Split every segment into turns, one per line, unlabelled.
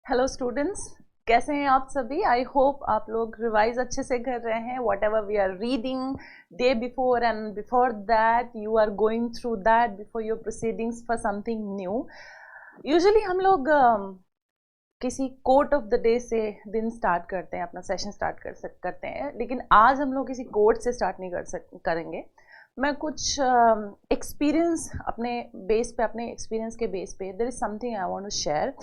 Hello students, कैसे हैं आप सभी। आई होप आप लोग रिवाइज अच्छे से कर रहे हैं। Whatever we are reading day before and before that you are going through that before your proceedings for something new. Usually हम लोग किसी कोट ऑफ द डे से दिन स्टार्ट करते हैं, अपना सेशन स्टार्ट करते हैं, लेकिन आज हम लोग किसी कोट से स्टार्ट नहीं करेंगे। मैं कुछ एक्सपीरियंस अपने बेस पे, अपने एक्सपीरियंस के बेस पे there is something I want to share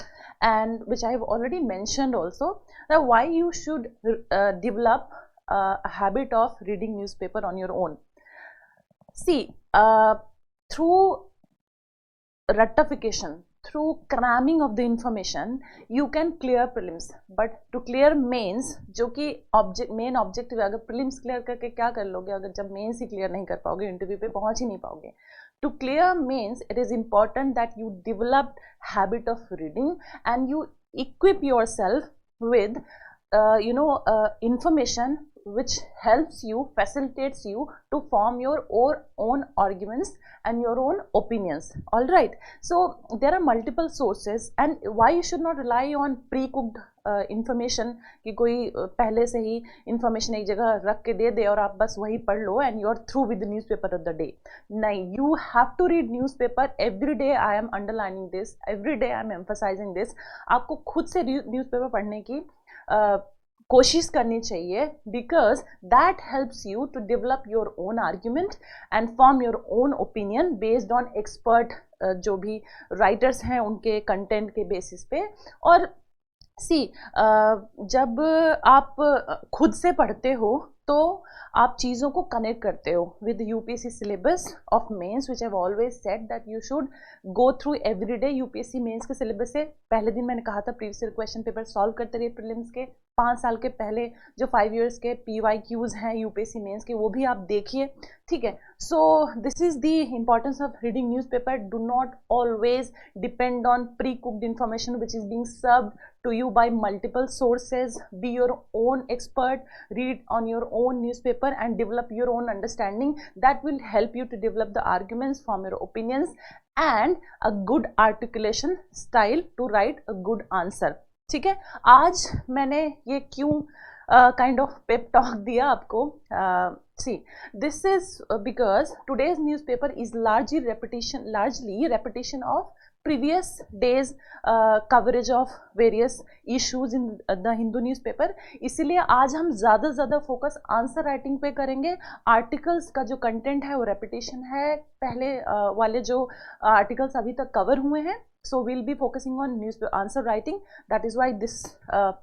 and which I have already mentioned also that why you should develop a habit of reading newspaper on your own. See, through rectification, through cramming of the information, you can clear prelims, but to clear mains, जो कि main objective है, अगर prelims clear करके क्या कर लोगे अगर जब मेंस ही क्लियर नहीं कर पाओगे, इंटरव्यू पे पहुंच ही नहीं पाओगे। To clear means it is important that you develop habit of reading and you equip yourself with information which helps you, facilitates you to form your own arguments and your own opinions. All right, so there are multiple sources and why you should not rely on pre-cooked information कि कोई पहले से ही information एक जगह रख के दे दे और आप बस वही पढ़ लो and you are through with the newspaper of the day. नहीं, you have to read newspaper every day. I am underlining this, every day I am emphasizing this. आपको खुद से newspaper पढ़ने की कोशिश करनी चाहिए, because that helps you to develop your own argument and form your own opinion based on expert जो भी राइटर्स हैं उनके कंटेंट के बेसिस पे। और जब आप खुद से पढ़ते हो तो आप चीज़ों को कनेक्ट करते हो with UPSC syllabus of mains, which have always said that you should go through every day. UPSC mains के सिलेबस से पहले दिन मैंने कहा था previous year question paper solve करते रहिए प्रीलिम्स के। 5 साल के पहले जो 5 इयर्स के PYQs हैं यूपीएससी मेंस के वो भी आप देखिए, ठीक है। So this is the importance of reading newspaper. Do not always depend on pre cooked information which is being served to you by multiple sources. Be your own expert, read on your own newspaper and develop your own understanding. That will help you to develop the arguments, form your opinions and a good articulation style to write a good answer. ठीक है, आज मैंने ये क्यों kind of pep talk दिया आपको। See, this is because today's newspaper is largely repetition of previous days coverage of various issues in the Hindu newspaper। इसीलिए आज हम ज़्यादा फोकस आंसर राइटिंग पे करेंगे। आर्टिकल्स का जो कंटेंट है वो रेपिटेशन है, पहले वाले जो आर्टिकल्स अभी तक कवर हुए हैं। So we'll be focusing on answer writing. That is why this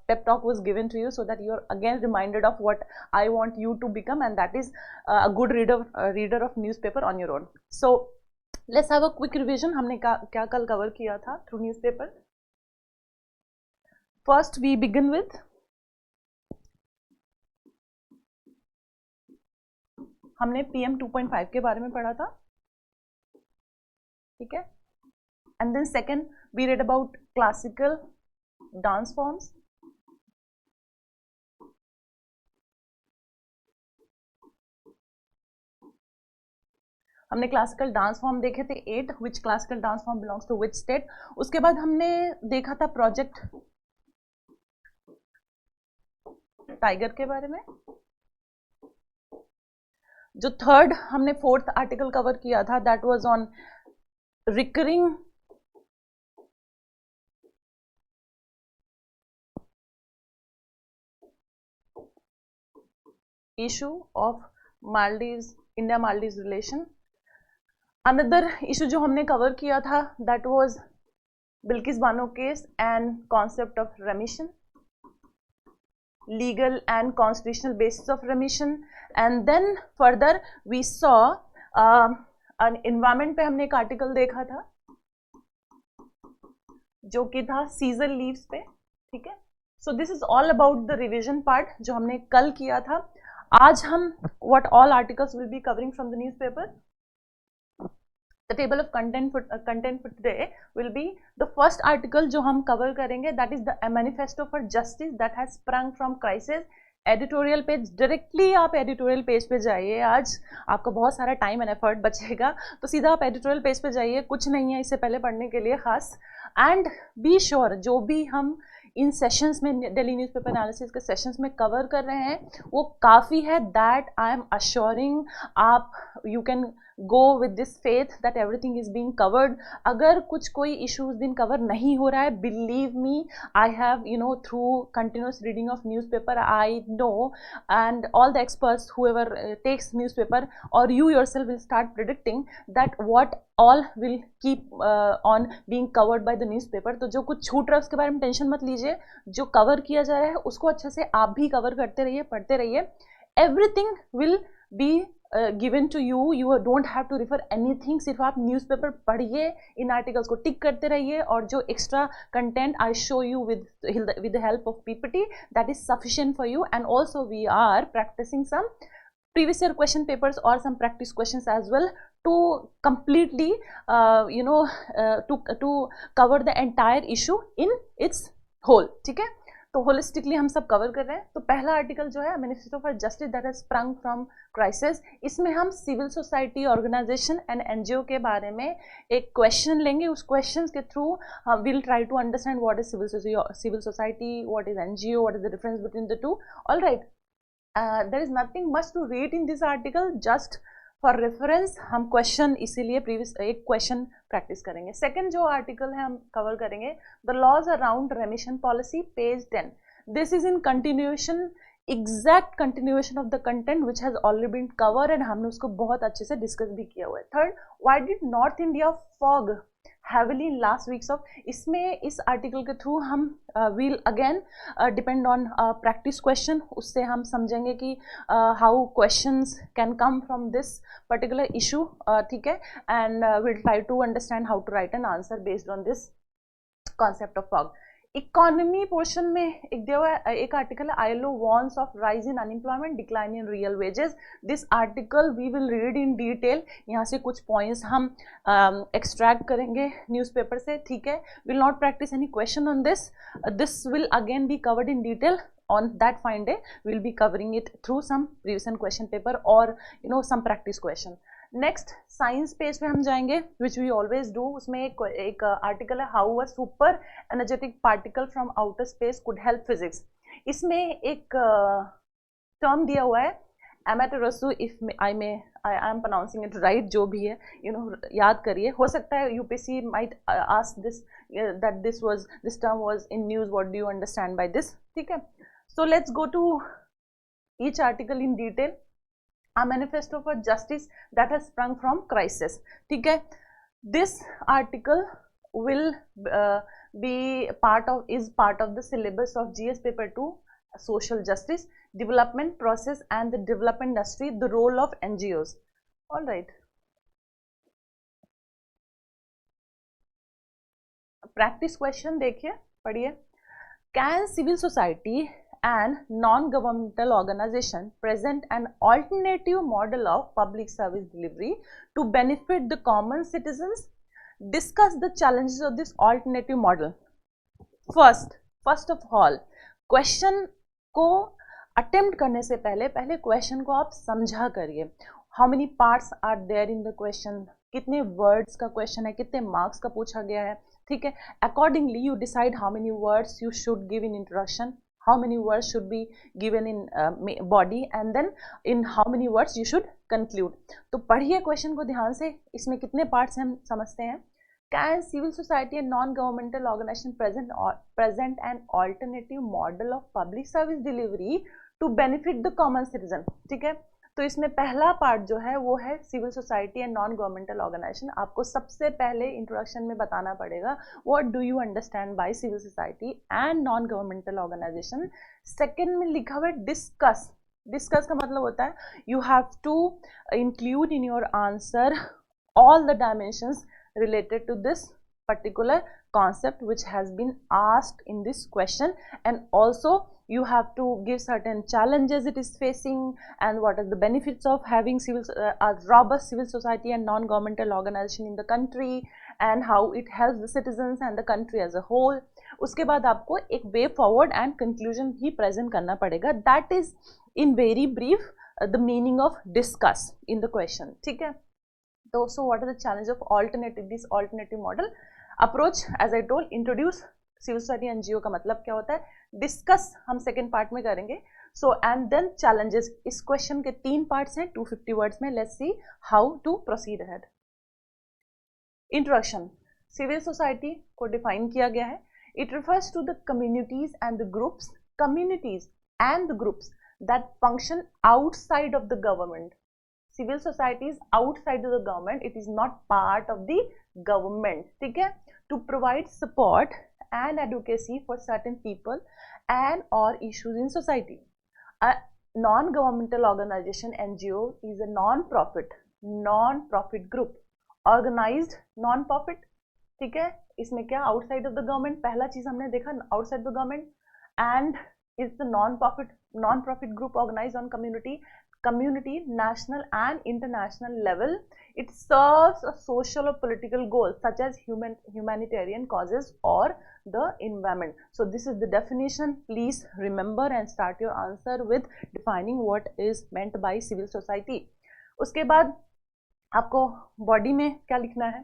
pep talk was given to you, so that you are again reminded of what I want you to become, and that is a good reader of newspaper on your own. So let's have a quick revision. हमने क्या कल cover किया था through newspaper. First we begin with हमने PM 2.5 के बारे में पढ़ा था, ठीक है। And then second we read about classical dance forms. हमने क्लासिकल डांस फॉर्म देखे थे 8, which classical dance form belongs to which state. उसके बाद हमने देखा था प्रोजेक्ट टाइगर के बारे में। जो थर्ड हमने 4th आर्टिकल कवर किया था that was on recurring issue of Maldives, India Maldives relation. Another issue जो हमने कवर किया था that was Bilkis Bano case and concept of remission, legal and constitutional basis of remission. And then further we saw environment पे हमने एक article देखा था जो कि था सीजन लीव्स पे, ठीक है। So this is all about the revision part जो हमने कल किया था। आज हम what all articles will be covering from the newspaper. The table of content for today will be the first article जो हम cover करेंगे, that is the manifesto for justice that has sprung from crisis। Editorial page, directly आप editorial page पे जाइए। आज आपका बहुत सारा टाइम एंड एफर्ट बचेगा, तो सीधा आप एडिटोरियल पेज पे जाइए, कुछ नहीं है इससे पहले पढ़ने के लिए खास। एंड बी श्योर जो भी हम इन सेशंस में, डेली न्यूज़पेपर एनालिसिस के सेशंस में कवर कर रहे हैं वो काफ़ी है. दैट आई एम अश्योरिंग आप, you can go with this faith that everything is being covered. अगर कुछ कोई इशू उस दिन कवर नहीं हो रहा है, believe me, I have through continuous reading of newspaper I know, and all the experts whoever takes newspaper, or you yourself will start predicting that what all will keep on being covered by the newspaper. तो जो कुछ छूट रहा है उसके बारे में tension मत लीजिए, जो कवर किया जा रहा है उसको अच्छे से आप भी कवर करते रहिए, पढ़ते रहिए. Everything will be given to you, you don't have to refer anything. सिर्फ आप न्यूज़पेपर पढ़िए, इन आर्टिकल्स को टिक करते रहिए, और जो extra content I show you with the help of PPT, that is sufficient for you. And also we are practicing some previous year question papers or some practice questions as well to completely to cover the entire issue in its whole. ठीक है, तो holistically हम सब cover कर रहे हैं. तो पहला आर्टिकल जो है manifesto for justice that has sprung from crisis, इसमें हम civil society organisation and NGO के बारे में एक क्वेश्चन लेंगे. उस क्वेश्चन के थ्रू हम will try to understand what is civil society, what is NGO, what is the difference between the two. All right, there is nothing much to read in this article, just for reference हम question इसीलिए previous एक question practice करेंगे. Second जो article है हम cover करेंगे, the laws around remission policy, page 10. This is in continuation, exact continuation of the content which has already been cover, and हमने उसको बहुत अच्छे से डिस्कस भी किया हुआ है. Third, why did north India fog heavily in last weeks of, इसमें इस आर्टिकल के थ्रू हम will again depend on practice question, उससे हम समझेंगे कि how questions can come from this particular issue. ठीक है, and will try to understand how to write an answer based on this concept of fog. Economy portion में एक दिया हुआ है, एक आर्टिकल है, ILO warns of rise in unemployment, decline in real wages. This article we will read in detail. यहाँ से कुछ पॉइंट्स हम एक्सट्रैक्ट करेंगे न्यूज़पेपर से. ठीक है, will not practice any question on this. This will again be covered in detail on that fine day. We'll be covering it through some previous and question paper or some practice question. Next science page पे हम जाएंगे, which we always do. उसमें एक article है, how a super energetic particle from outer space could help physics. इसमें एक term दिया हुआ है, Amaterasu, if I am pronouncing it right, जो भी है याद करिए. हो सकता है UPSC might ask this, that this term was in news, what do you understand by this. ठीक है, so let's go to each article in detail. A manifesto for justice that has sprung from crisis. ठीक है, this article will is part of the syllabus of GS paper 2, social justice, development process and the development industry, the role of NGOs. All right. Practice question देखिए, पढ़िए. Can civil society and non-governmental organization present an alternative model of public service delivery to benefit the common citizens? Discuss the challenges of this alternative model. First of all, question को attempt करने से पहले question को आप समझा करिए. How many parts are there in the question? कितने words का question है, कितने marks का पूछा गया है. ठीक है, accordingly you decide how many words you should give in introduction, how many words should be given in body, and then in how many words you should conclude. तो पढ़िए क्वेश्चन को ध्यान से, इसमें कितने पार्ट्स हम समझते हैं. Can civil society and non-governmental organization present an alternative model of public service delivery to benefit the common citizen? ठीक है, तो इसमें पहला पार्ट जो है वो है civil society and non governmental organisation. आपको सबसे पहले इंट्रोडक्शन में बताना पड़ेगा what do you understand by civil society and non governmental organisation. Second में लिखा हुआ है डिस्कस का मतलब होता है you have to include in your answer all the dimensions related to this particular concept which has been asked in this question, and also you have to give certain challenges it is facing and what are the benefits of having a robust civil society and non-governmental organization in the country and how it helps the citizens and the country as a whole. उसके बाद आपको एक way forward and conclusion भी present करना पड़ेगा. That is in very brief the meaning of discuss in the question. ठीक है, so what are the challenges of this alternative model approach? As I told, introduce civil society NGO का मतलब क्या होता है, डिस्कस हम सेकेंड पार्ट में करेंगे. So and then challenges. इस क्वेश्चन के 3 पार्ट्स हैं 250 वर्ड्स में. Let's see how to proceed ahead. Introduction. Civil society को डिफाइन किया गया है. It refers to the communities and the groups, communities and the groups that function outside of the government. Civil society is outside of the government, it is not part of the government. ठीक है, to provide support and advocacy for certain people and or issues in society. A non-governmental organization NGO is a non-profit group, organized non-profit. ठीक है, इसमें क्या outside of the government, पहला चीज हमने देखा outside the government, and is the non-profit group organized on community, national and international level. It serves a social or political goal such as humanitarian causes or the environment. So this is the definition. Please remember and start your answer with defining what is meant by civil society. उसके बाद आपको body में क्या लिखना है,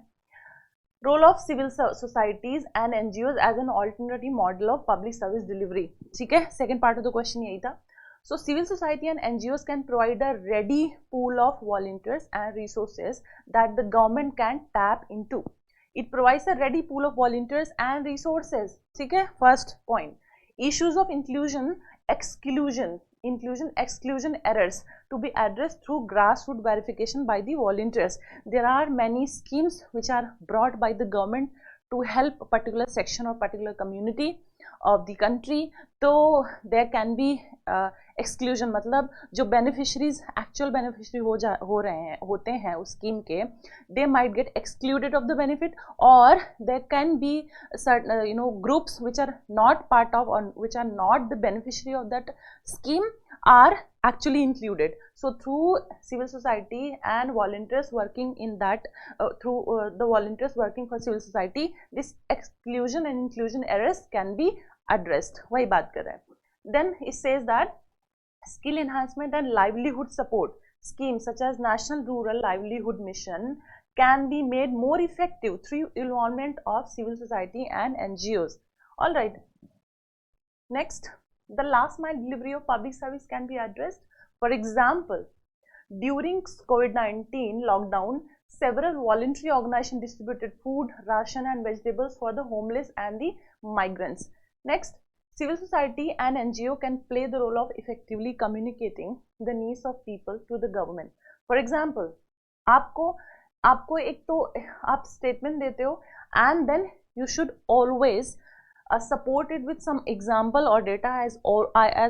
role of civil societies and NGOs as an alternative model of public service delivery. ठीक है, second part of the question यही था. So civil society and NGOs can provide a ready pool of volunteers and resources that the government can tap into. It provides a ready pool of volunteers and resources. ठीक है, first point. Issues of inclusion exclusion errors to be addressed through grassroots verification by the volunteers. There are many schemes which are brought by the government to help a particular section or particular community of the country. तो there can be exclusion, मतलब जो beneficiaries actual beneficiary होते हैं उस scheme के, they might get excluded of the benefit, or there can be certain groups which are not part of or which are not the beneficiary of that scheme are actually included. So through civil society and volunteers working in that the volunteers working for civil society, this exclusion and inclusion errors can be addressed. वही बात कर रहे हैं. Then it says that skill enhancement and livelihood support schemes such as National Rural Livelihood Mission can be made more effective through involvement of civil society and NGOs. All right. Next, the last mile delivery of public service can be addressed. For example, during COVID-19 lockdown, several voluntary organizations distributed food, ration and vegetables for the homeless and the migrants. Next, civil society and NGO can play the role of effectively communicating the needs of people to the government. For example, आपको एक तो आप statement देते हो and then you should always support it with some example or data as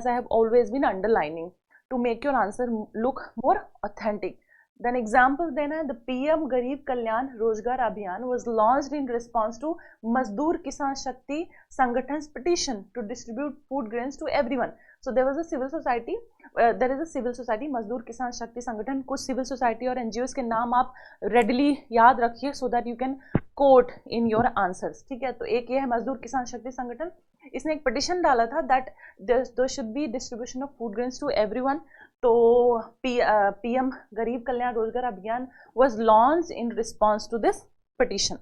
I have always been underlining to make your answer look more authentic. Then example देना, the PM गरीब कल्याण रोजगार अभियान was launched in response to मजदूर किसान शक्ति संगठन's petition to distribute food grains to everyone. So there was a civil society, there is a civil society मजदूर किसान शक्ति संगठन. कुछ civil society और NGOs के नाम आप readily याद रखिए so that you can quote in your answers. ठीक है, तो एक ये है मजदूर किसान शक्ति संगठन. इसने एक petition डाला था that there should be distribution of food grains to everyone. तो PM गरीब कल्याण रोजगार अभियान was launched in response to this petition.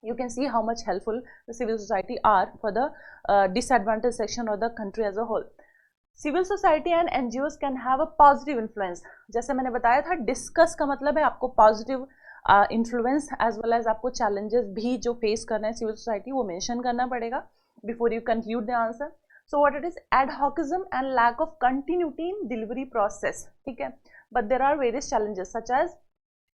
You can see how much helpful the civil society are for the disadvantaged section or the country as a whole. Civil society and NGOs can have a positive influence. जैसे मैंने बताया था, discuss का मतलब है आपको positive influence as well as आपको challenges भी जो face कर रहे हैं civil society वो mention करना पड़ेगा before you conclude the answer. So what it is, ad hocism and lack of continuity in delivery process. ठीक है, but there are various challenges such as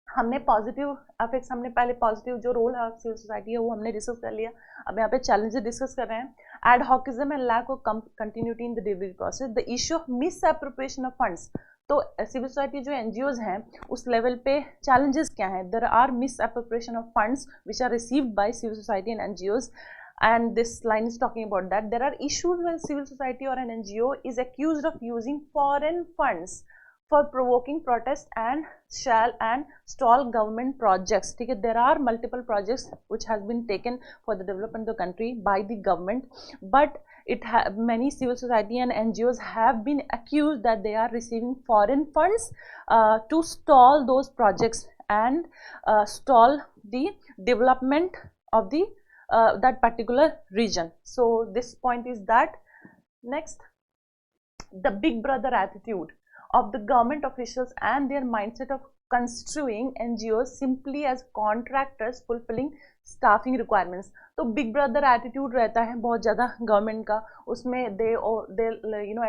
हमने पॉजिटिव अफेक्ट्स, हमने पहले पॉजिटिव जो role है सिविल सोसाइटी है वो हमने डिस्कस कर लिया. अब यहाँ पे चैलेंजेस डिस्कस कर रहे हैं. Ad hocism and lack of continuity in the delivery process. The issue of misappropriation of funds. तो सिविल सोसाइटी जो एनजीओज हैं उस लेवल पे चैलेंजेस क्या हैं? There are misappropriation of funds which are received by civil society and NGOs. And this line is talking about that. There are issues when civil society or an NGO is accused of using foreign funds for provoking protest and stall government projects. Okay, there are multiple projects which has been taken for the development of the country by the government, but many civil society and NGOs have been accused that they are receiving foreign funds to stall those projects and stall the development of the that particular region. So this point is that. Next, the big brother attitude of the government officials and their mindset of construing NGOs simply as contractors fulfilling staffing requirements. तो big brother attitude रहता है बहुत ज़्यादा government का, उसमें they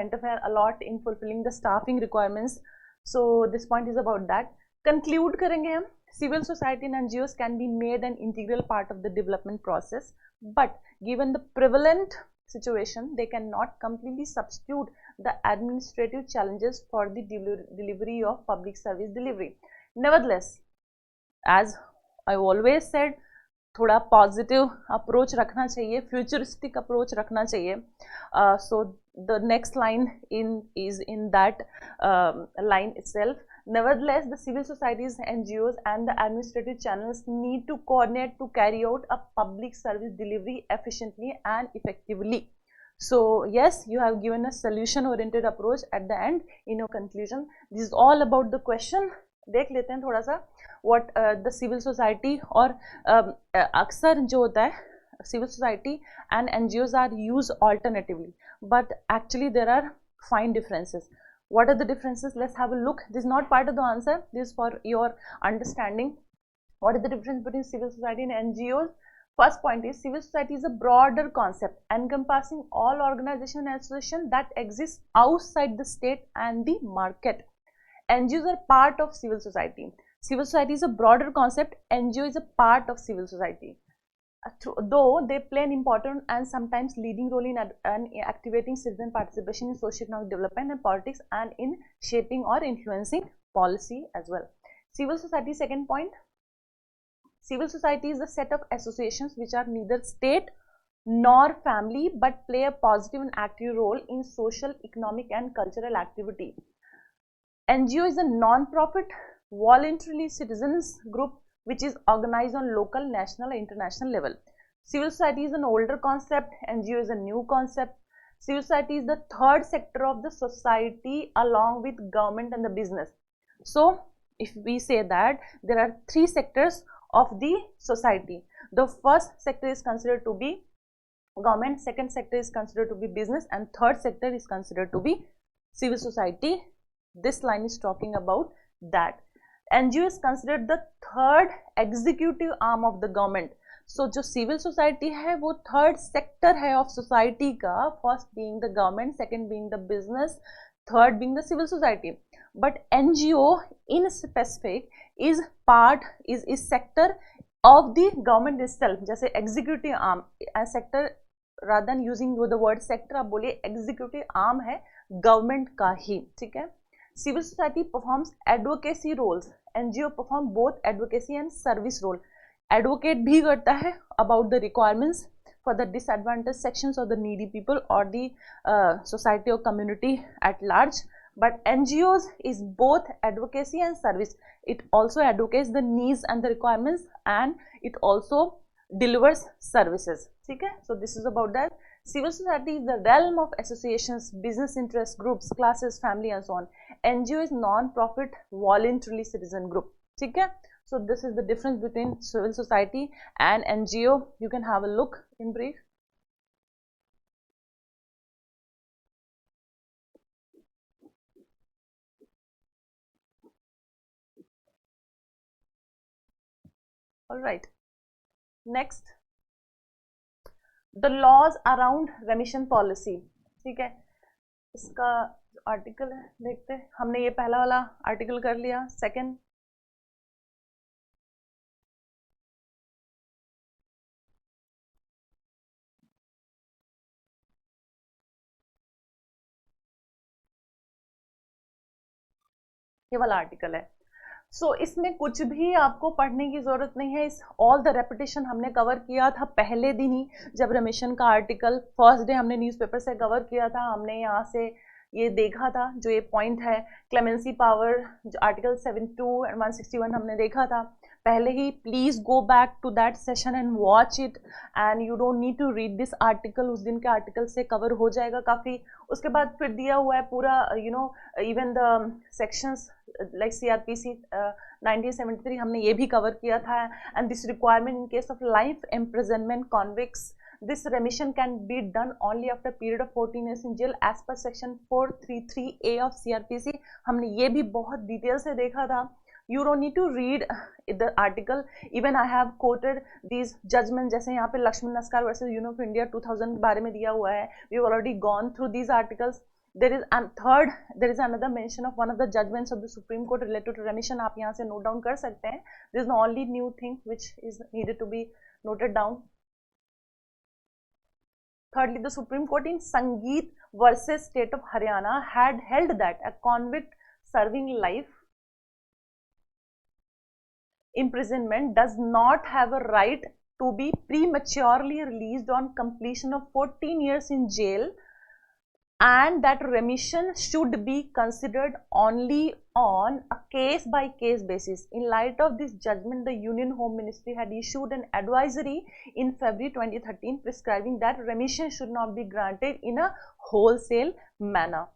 interfere a lot in fulfilling the staffing requirements. So this point is about that. Conclude करेंगे हम. Civil society and NGOs can be made an integral part of the development process, but given the prevalent situation, they cannot completely substitute the administrative challenges for the delivery of public service delivery. Nevertheless, as I always said, थोड़ा positive approach रखना चाहिए, futuristic approach रखना चाहिए. So the next line is in that line itself. Nevertheless, the civil societies, NGOs and the administrative channels need to coordinate to carry out a public service delivery efficiently and effectively. So yes, you have given a solution oriented approach at the end in your conclusion. This is all about the question. देख लेते हैं थोड़ा सा what the civil society और अक्सर जो होता है civil society and NGOs are used alternatively, but actually there are fine differences. What are the differences? Let's have a look. This is not part of the answer, this is for your understanding. What is the difference between civil society and NGOs? First point is, civil society is a broader concept encompassing all organizations and associations that exist outside the state and the market. NGOs are part of civil society. Civil society is a broader concept. NGO is a part of civil society. Though they play an important and sometimes leading role in activating citizen participation in socio-economic development and politics, and in shaping or influencing policy as well. Civil society, second point. Civil society is a set of associations which are neither state nor family but play a positive and active role in social, economic and cultural activity. NGO is a non-profit, voluntarily citizens group which is organized on local, national and international level. Civil society is an older concept, NGO is a new concept. Civil society is the third sector of the society along with government and the business. So if we say that there are three sectors of the society, the first sector is considered to be government, second sector is considered to be business, and third sector is considered to be civil society. This line is talking about that. NGO is considered the third executive arm of the government. So जो civil society है वो third sector है of society का, first being the government, second being the business, third being the civil society. But NGO in specific is sector of the government itself. जैसे executive arm sector, rather than using the word sector आप बोलिए executive arm है government का ही, ठीक है. Civil society performs advocacy roles. NGO perform both advocacy and service role. Advocate भी करता है about the requirements for the disadvantaged sections of the needy people or the society or community at large. But NGOs is both advocacy and service. It also advocates the needs and the requirements, and it also delivers services. ठीक है? So this is about that. Civil society is the realm of associations, business interest groups, classes, family and so on. NGO is non-profit, voluntarily citizen group. ठीक है? So this is the difference between civil society and NGO. You can have a look in brief. All right. Next, the laws around remission policy. ठीक है, इसका article है, देखते हैं. हमने ये पहला वाला आर्टिकल कर लिया. सेकंड, ये वाला आर्टिकल है. सो इसमें कुछ भी आपको पढ़ने की ज़रूरत नहीं है. इस ऑल द रेपिटेशन हमने कवर किया था पहले दिन ही, जब रेमिशन का आर्टिकल फर्स्ट डे हमने न्यूज़पेपर से कवर किया था. हमने यहाँ से ये देखा था, जो ये पॉइंट है क्लेमेंसी पावर, जो आर्टिकल 72 एंड 161 हमने देखा था. पहले ही please go back to that session and watch it, and you don't need to read this article, उस दिन के आर्टिकल से कवर हो जाएगा काफ़ी। उसके बाद फिर दिया हुआ है पूरा even the sections like CRPC 1973 हमने ये भी कवर किया था, and this requirement in case of life imprisonment convicts, this remission can be done only after a period of 14 years in jail as per section 433A of CRPC। हमने ये भी बहुत detail से देखा था। You don't need to read the article, even I have quoted these judgments, जैसे यहाँ पे Laxman Naskar versus Union of India 2000 के बारे में दिया हुआ है। We have already gone through these articles. There is another mention of one of the judgments of the Supreme Court related to remission, आप यहाँ से note down कर सकते हैं। This is the only new thing which is needed to be noted down. Thirdly, the Supreme Court in Sangeet versus State of Haryana had held that a convict serving life imprisonment does not have a right to be prematurely released on completion of 14 years in jail, and that remission should be considered only on a case-by-case basis. In light of this judgment, the Union Home Ministry had issued an advisory in February 2013 prescribing that remission should not be granted in a wholesale manner.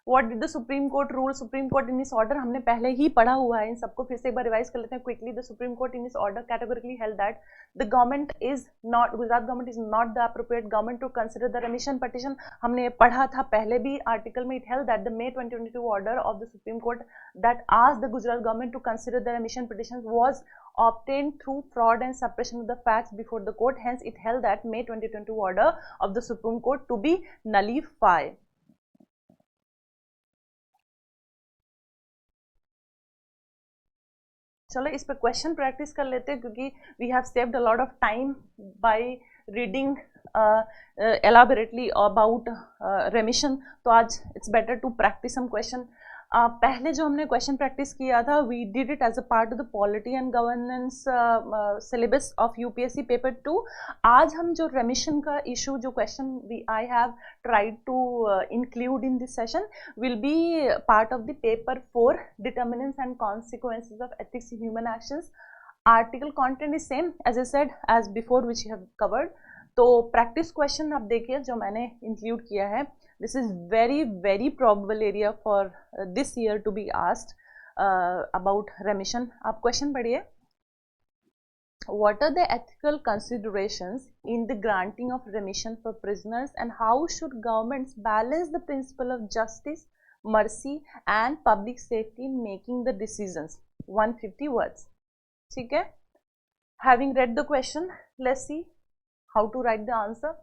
What did the Supreme Court rule? Supreme Court in this order हमने पहले ही पढ़ा हुआ है, इन सबको फिर से एक बार revise कर लेते हैं quickly. The Supreme Court in this order categorically held that the government is not, Gujarat government is not the appropriate government to consider the remission petition. हमने ये पढ़ा था पहले भी आर्टिकल में. It held that the May 2022 order of the Supreme Court that asked the Gujarat government to consider the remission petitions was obtained through fraud and suppression of the facts before the court. Hence, it held that May 2022 order of the Supreme Court to be nullified. चलो इस पर question practice कर लेते हैं, क्योंकि we have saved a lot of time by reading elaborately about remission, तो आज it's better to practice some question. पहले जो हमने क्वेश्चन प्रैक्टिस किया था, we did it as a part of the polity and governance syllabus of UPSC paper 2. आज हम जो रेमिशन का इशू, जो question I have tried to include in this session, will be part of the paper 4 determinants and consequences of ethics in human actions. Article content is same as I said as before which you have covered. तो practice question आप देखिए जो मैंने include किया है. This is very probable area for this year to be asked about remission. आप question पढ़िए. What are the ethical considerations in the granting of remission for prisoners, and how should governments balance the principle of justice, mercy and public safety in making the decisions? 150 words. ठीक है. Having read the question, let's see how to write the answer.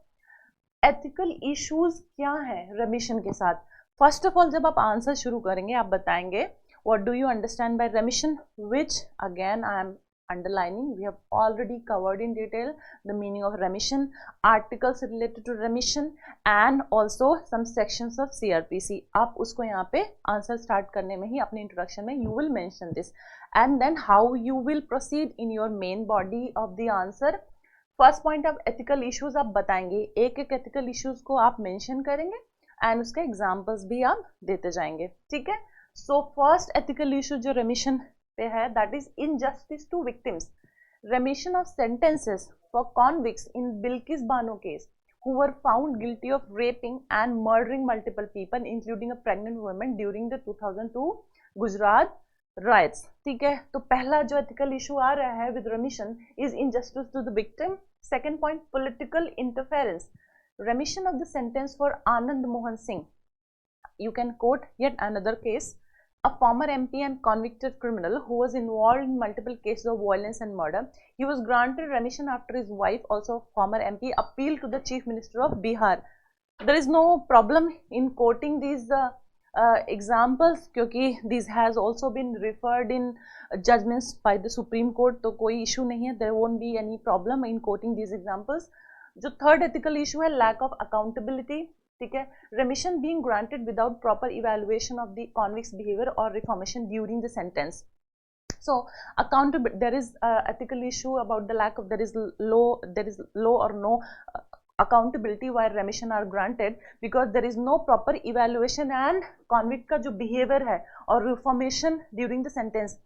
Ethical issues क्या हैं रेमिशन के साथ? First of all, जब आप answer शुरू करेंगे आप बताएंगे what do you understand bye रेमिशन, which again I am underlining. We have already covered in detail the meaning of remission, articles related to remission and also some sections of CRPC. आप उसको यहाँ पे answer start करने में ही अपने introduction में you will mention this, and then how you will proceed in your main body of the answer. First point of ethical issues आप बताएंगे, एक एक एथिकल इश्यूज को आप मेंशन करेंगे एंड उसके एग्जांपल्स भी आप देते जाएंगे. ठीक है. सो फर्स्ट एथिकल इशू जो रेमिशन पे है, that is injustice to victims. Remission of sentences for convicts in Bilkis Bano case who were found guilty of raping and murdering multiple people including a pregnant woman during the 2002 Gujarat riots. ठीक है. तो पहला जो ethical issue आ रहा है with remission is injustice to the victim. Second point, political interference. Remission of the sentence for Anand Mohan Singh. You can quote yet another case. A former MP and convicted criminal who was involved in multiple cases of violence and murder. He was granted remission after his wife, also former MP, appealed to the Chief Minister of Bihar. There is no problem in quoting these examples, क्योंकि this has also been referred in judgments by the Supreme Court, तो कोई issue नहीं है. There won't be any problem in quoting these examples. जो third ethical issue है, lack of accountability. ठीक है. Remission being granted without proper evaluation of the convict's behavior or reformation during the sentence. So accountability, there is ethical issue about the lack of, there is low or no accountability while remission are granted because there is no proper evaluation and convict का जो behavior है और reformation during the sentence.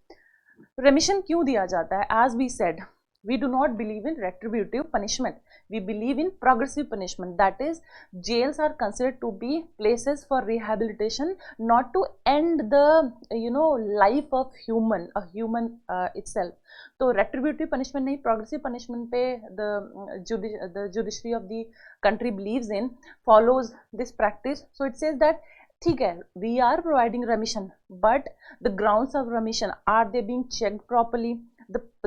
Remission क्यों दिया जाता है? As we said, we do not believe in retributive punishment. We believe in progressive punishment. That is, jails are considered to be places for rehabilitation, not to end the life of a human itself. तो retributive punishment नहीं, progressive punishment पे the judiciary of the country believes in, follows this practice. So it says that ठीक है, we are providing remission, but the grounds of remission, are they being checked properly?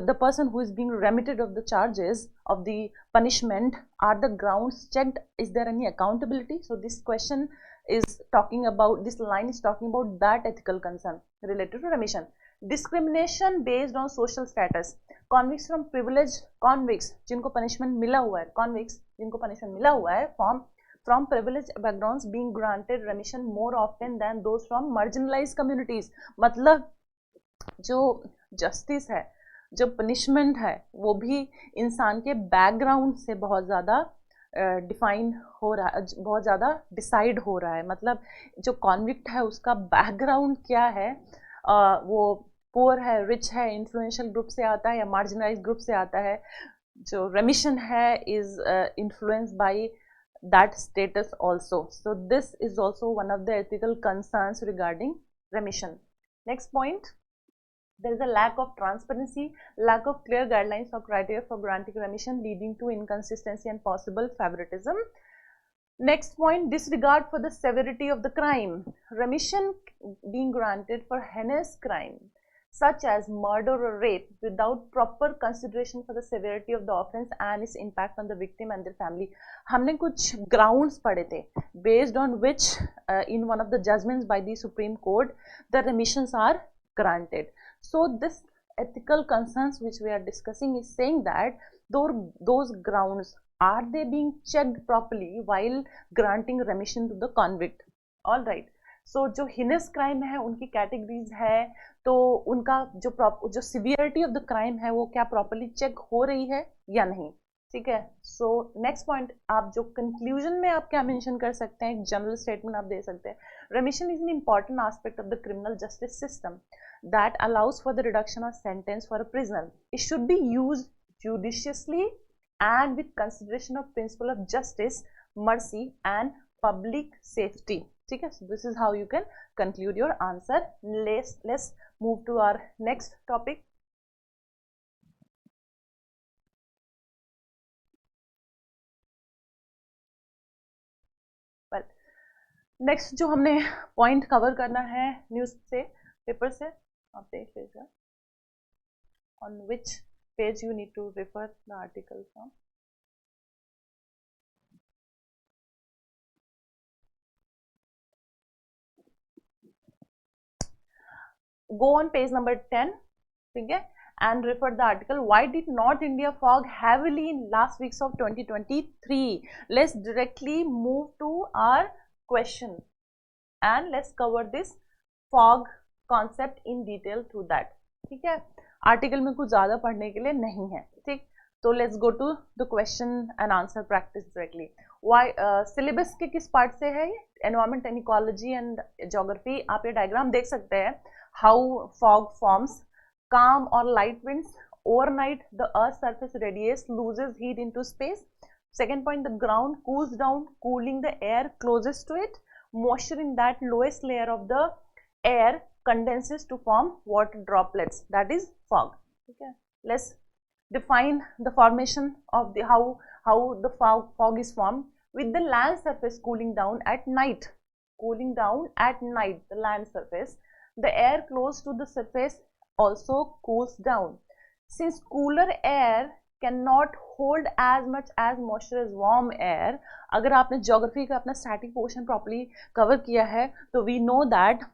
The person who is being remitted of the charges of the punishment, are the grounds checked? Is there any accountability? So this question is talking about, this line is talking about that ethical concern related to remission. Discrimination based on social status. Convicts from privileged convicts जिनको punishment मिला हुआ है, convicts जिनको punishment मिला हुआ है from privileged backgrounds being granted remission more often than those from marginalized communities. मतलब जो justice है, जो पनिशमेंट है, वो भी इंसान के बैकग्राउंड से बहुत ज़्यादा डिफाइन हो रहा है, बहुत ज़्यादा डिसाइड हो रहा है. मतलब जो कॉन्विक्ट है उसका बैकग्राउंड क्या है, वो पुअर है, रिच है, इन्फ्लुएंशियल ग्रुप से आता है या मार्जिनलाइज्ड ग्रुप से आता है. जो रेमिशन है is influenced by that status also. So this is also one of the ethical concerns regarding रेमिशन. Next point, there is a lack of transparency, lack of clear guidelines or criteria for granting remission, leading to inconsistency and possible favoritism. Next point, disregard for the severity of the crime. Remission being granted for heinous crime such as murder or rape without proper consideration for the severity of the offense and its impact on the victim and their family. हमने कुछ grounds पढ़े थे based on which in one of the judgments by the Supreme Court the remissions are granted. So this ethical concerns which we are discussing is saying that those grounds, are they being checked properly while granting remission to the convict? All right. So जो heinous crime है उनकी categories है, तो उनका जो severity of the crime है वो क्या properly check हो रही है या नहीं. ठीक है. सो नेक्स्ट पॉइंट, आप जो कंक्लूजन में आप क्या मेंशन कर सकते हैं, एक जनरल स्टेटमेंट आप दे सकते हैं. रेमिशन is an important aspect of the criminal justice system that allows for the reduction of sentence for a prisoner. It should be used judiciously and with consideration of principle of justice, mercy and public safety. ठीक है. So this is how you can conclude your answer. Let's move to our next topic. Well, next जो हमने point cover करना है news से, paper से, आप देख लीजिए on which page you need to refer the article from. Go on page number 10, ठीक है, and refer the article. Why did North India fog heavily in last weeks of 2023? Let's directly move to our question and let's cover this fog concept in detail through that. ठीक है. Article में कुछ ज़्यादा पढ़ने के लिए नहीं है. ठीक, तो let's go to the question and answer practice directly. वाई सिलेबस के किस पार्ट से है ये? Environment and ecology and geography. आप ये डायग्राम देख सकते हैं. How fog forms, calm or light winds, overnight the earth's surface radiates loses heat into space. Second point, the ground cools down, cooling the air closest to it. Moisture in that lowest layer of the air condenses to form water droplets, that is fog. Okay, let's define the formation of the how the fog is formed. With the land surface cooling down at night, the land surface, the air close to the surface also cools down. Since cooler air cannot hold as much as moisture as warm air, अगर आपने geography का अपना static portion properly cover किया है तो we know that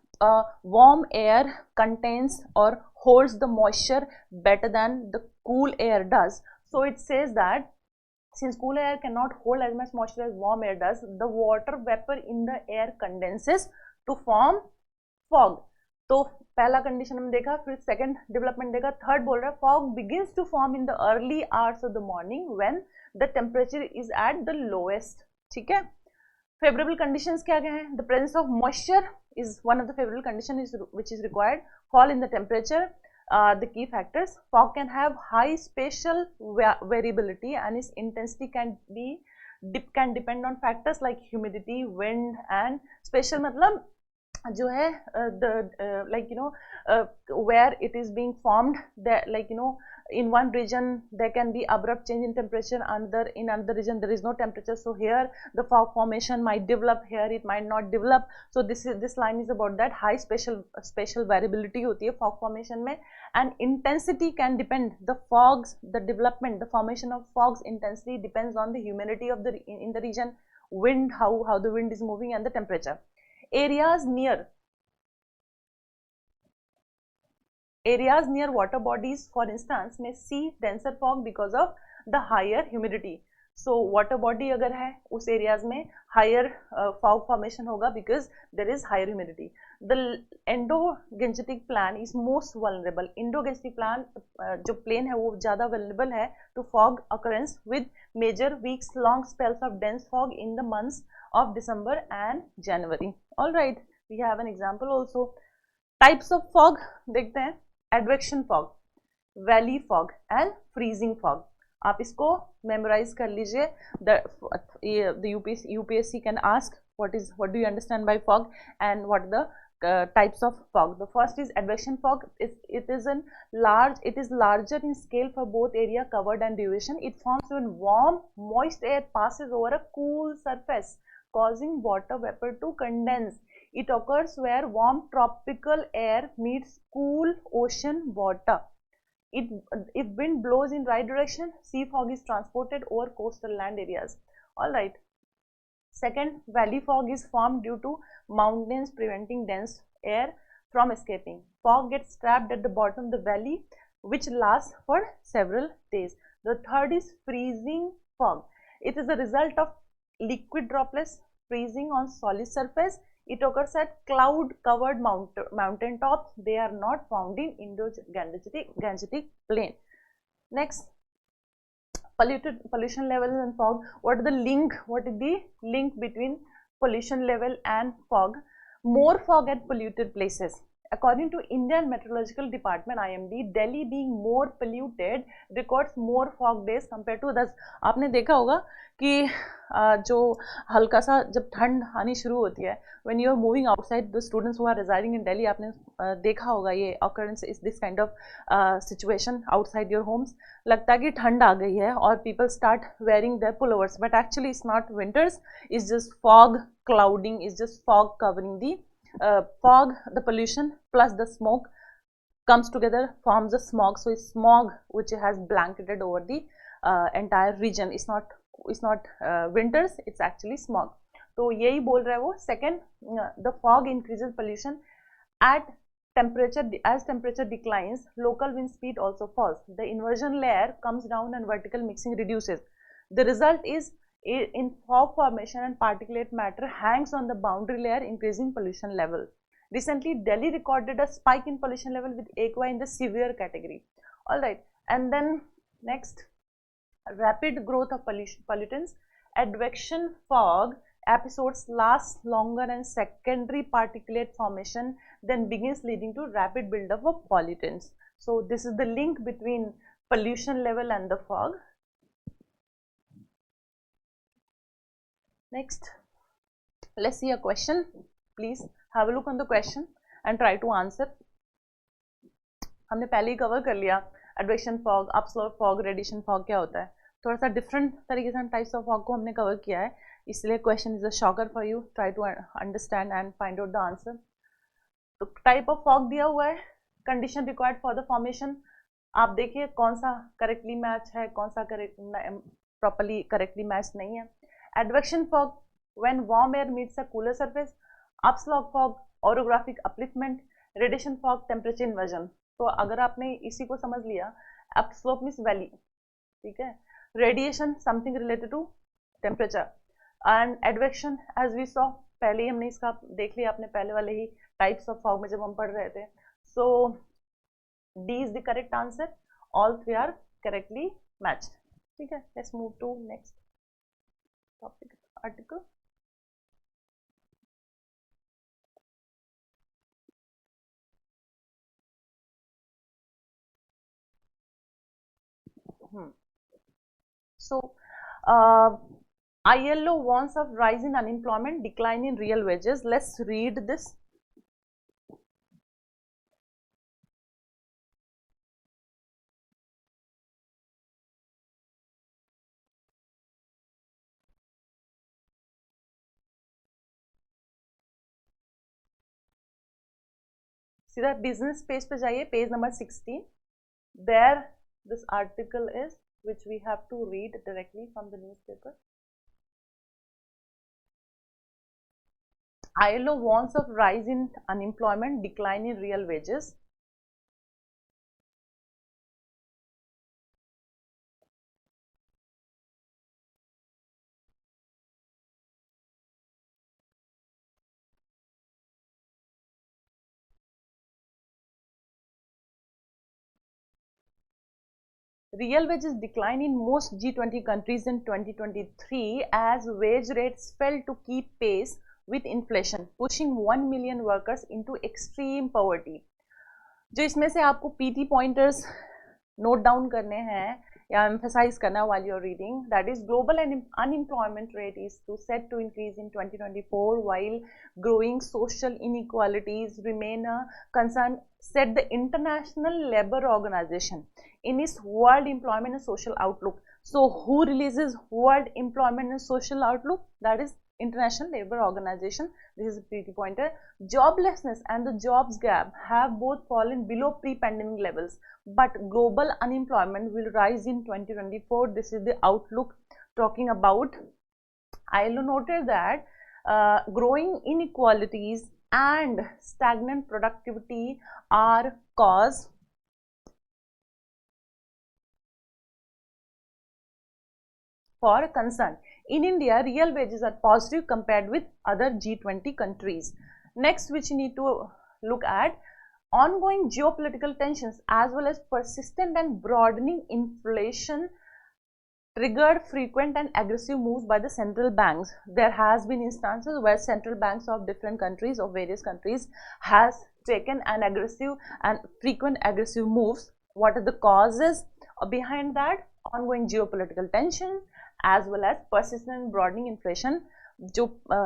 warm air contains or holds the moisture better than the cool air does. So it says that since cool air cannot hold as much moisture as warm air does, the water vapor in the air condenses to form fog. तो पहला condition हमने देखा, फिर second development देखा, third बोल रहा है fog begins to form in the early hours of the morning when the temperature is at the lowest. ठीक है. फेवरेबल कंडीशंस क्या क्या हैं? The presence of moisture is one of the favorable condition which is required. Fall in the temperature. The key factors: fog can have high spatial variability and its intensity can depend on factors like humidity, wind and spatial मतलब जो है like where it is being formed, that like in one region there can be abrupt change in temperature, in another region there is no temperature, so here the fog formation might develop, here it might not develop. So this line is about that high spatial variability होती है fog formation में, and intensity can depend, the development, the formation of fog's intensity depends on the humidity of in the region, wind, how the wind is moving, and the temperature. Areas near water bodies, for instance, may see denser fog because of the higher humidity. So water body अगर है उस areas में higher fog formation होगा because there is higher humidity. The endogangetic plan is most vulnerable. Endogangetic plan जो plane है वो ज़्यादा vulnerable है to fog occurrence with major weeks long spells of dense fog in the months of December and January. All right, we have an example also. Types of fog देखते हैं. Advection fog, valley fog and freezing fog. आप इसको memorize कर लीजिए. The UPSC can ask what do you understand by fog and what are the types of fog. The first is advection fog. It is larger in scale for both area covered and duration. It forms when warm moist air passes over a cool surface causing water vapor to condense. It occurs where warm tropical air meets cool ocean water. If wind blows in right direction, sea fog is transported over coastal land areas. All right. Second, valley fog is formed due to mountains preventing dense air from escaping. Fog gets trapped at the bottom of the valley, which lasts for several days. The third is freezing fog. It is a result of liquid droplets freezing on solid surface. It occurs at cloud-covered mountain tops. They are not found in Indo-Gangetic plain. Next, pollution levels and fog. What is the link between pollution level and fog? More fog at polluted places. According to Indian Meteorological Department IMD, Delhi being more polluted records more fog days compared to others. आपने देखा होगा कि जो हल्का सा जब ठंड आनी शुरू होती है, when you are moving outside, the students who are residing in Delhi, आपने देखा होगा ये occurrence is this kind of situation outside your homes. लगता है कि ठंड आ गई है और people start wearing their pullovers, but actually it's not winters, it's just fog clouding, it's just fog covering the fog. The pollution plus the smoke comes together, forms a smog. So it's smog which has blanketed over the entire region. It's not winters, it's actually smog. तो यही बोल रहा है वो. Second, the fog increases pollution at temperature. As temperature declines, local wind speed also falls. The inversion layer comes down and vertical mixing reduces. The result is in fog formation and particulate matter hangs on the boundary layer, increasing pollution level. Recently, Delhi recorded a spike in pollution level with AQI in the severe category. All right, and then next, rapid growth of pollutants. Advection fog episodes last longer and secondary particulate formation then begins, leading to rapid buildup of pollutants. So this is the link between pollution level and the fog. Next, let's see a question. Please have a look on the question and try to answer. हमने पहले ही cover कर लिया advection fog, upslope fog, radiation fog क्या होता है. थोड़ा सा different तरीके से हम टाइप्स ऑफ फॉग को हमने कवर किया है, इसलिए question is a shocker for you. Try to understand and find out the answer. तो टाइप ऑफ फॉग दिया हुआ है, condition required for the formation. आप देखिए कौन सा करेक्टली मैच है, कौन सा प्रॉपरली करेक्टली मैच नहीं है. Advection fog, when warm air meets a cooler surface. Upslope fog, orographic upliftment. Radiation fog, temperature inversion. तो अगर आपने इसी को समझ लिया, upslope means valley, ठीक है. Radiation, something related to temperature. And advection, as we saw, पहले ही हमने इसका देख लिया अपने पहले वाले ही types of fog में जब हम पढ़ रहे थे. So D is the correct answer. All three are correctly matched. ठीक है, let's move to next topic article. So, ILO warns of rise in unemployment, decline in real wages. Let's read this. सीधा business page पे जाइए, page number 16. There, this article is, which we have to read directly from the newspaper. ILO warns of rise in unemployment, decline in real wages. Real wages decline in most G20 countries in 2023 as wage rates fell to keep pace with inflation, pushing 1 million workers into extreme poverty. जो इसमें से आपको PT pointers note down करने हैं या emphasise करना while you're reading, that is global unemployment rate is set to increase in 2024 while growing social inequalities remain a concern, said the International Labour Organization in its World Employment and Social Outlook. So who releases World Employment and Social Outlook? That is International Labour Organization. This is a pretty pointer. Joblessness and the jobs gap have both fallen below pre-pandemic levels, but global unemployment will rise in 2024. This is the outlook talking about. ILO noted that growing inequalities and stagnant productivity are cause for concern. In India, real wages are positive compared with other G20 countries. Next, which you need to look at, ongoing geopolitical tensions as well as persistent and broadening inflation triggered frequent and aggressive moves by the central banks. There has been instances where central banks of different countries, of various countries, has taken an aggressive and frequent aggressive moves. What are the causes behind that? Ongoing geopolitical tension as well as persistent and broadening inflation.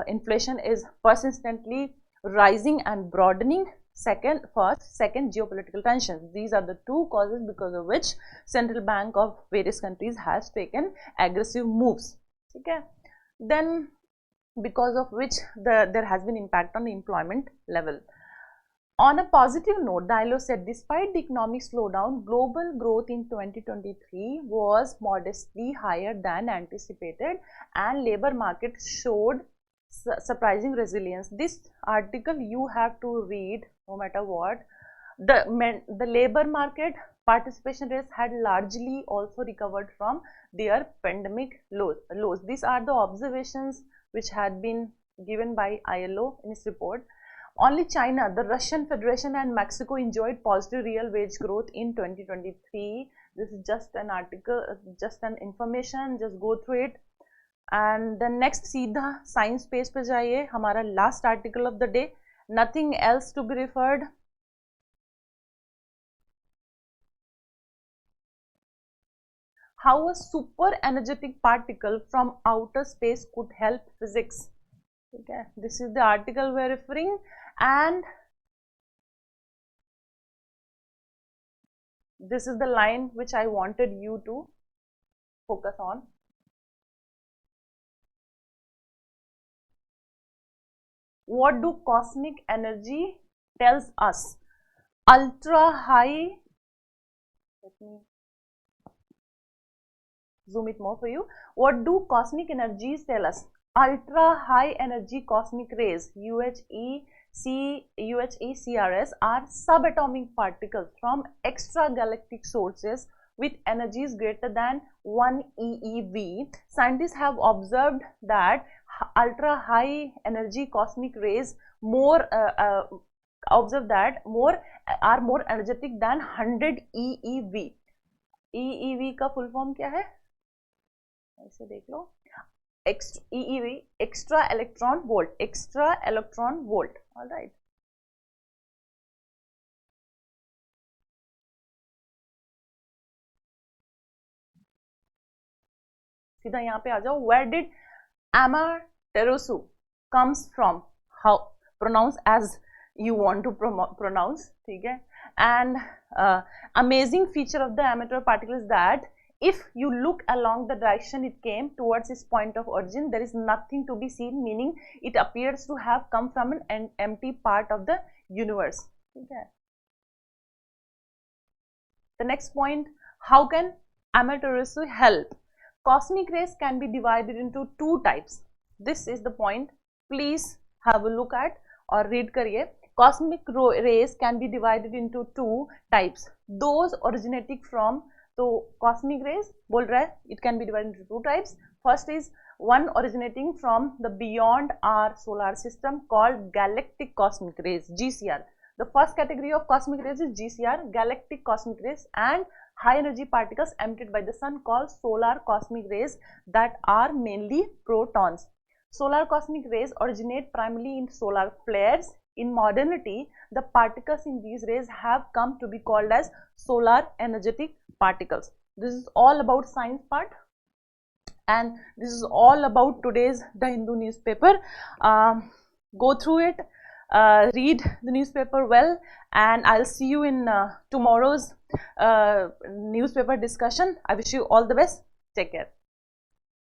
Inflation is persistently rising and broadening. Second, geopolitical tensions. These are the two causes because of which central bank of various countries has taken aggressive moves. Okay. Then because of which there has been impact on the employment level. On a positive note, the ILO said despite the economic slowdown, global growth in 2023 was modestly higher than anticipated and labor market showed surprising resilience. This article you have to read no matter what. The labor market participation rates had largely also recovered from their pandemic lows. These are the observations which had been given by ILO in its report. Only China, the Russian Federation and Mexico enjoyed positive real wage growth in 2023. This is just an article, just an information, just go through it. And the next सीधा science page पे जाइए, हमारा last article of the day, nothing else to be referred. How a super energetic particle from outer space could help physics. Okay, this is the article we are referring, and this is the line which I wanted you to focus on. What do cosmic energy tells us? Ultra high, let me zoom it more for you. What do cosmic energies tell us? Ultra high energy cosmic rays, UHECRS, are subatomic particles from extragalactic sources with energies greater than 1 eeV. Scientists have observed that ultra high energy cosmic rays are more energetic than 100 eeV. eeV का full form क्या है? ऐसे देख लो, EeV, extra electron volt, extra electron volt. All right. सीधा यहाँ पे आ जाओ. Where did Amaterasu comes from? How pronounce as you want to pronounce, ठीक है. And amazing feature of the Amaterasu particle is that if you look along the direction it came towards its point of origin, there is nothing to be seen, meaning it appears to have come from an empty part of the universe. ठीक है. The next point, how can Amaterasu help? Cosmic rays can be divided into two types. This is the point. Please have a look at or read करिए. Cosmic rays can be divided into two types. Those originating from, तो cosmic rays बोल रहा है, it can be divided into two types. First is one originating from the beyond our solar system called galactic cosmic rays, GCR. The first category of cosmic rays is GCR, galactic cosmic rays, and high energy particles emitted by the sun called solar cosmic rays that are mainly protons. Solar cosmic rays originate primarily in solar flares. In modernity, the particles in these rays have come to be called as solar energetic particles. This is all about science part, and this is all about today's The Hindu newspaper. Go through it, read the newspaper well, and I'll see you in tomorrow's newspaper discussion. I wish you all the best. Take care.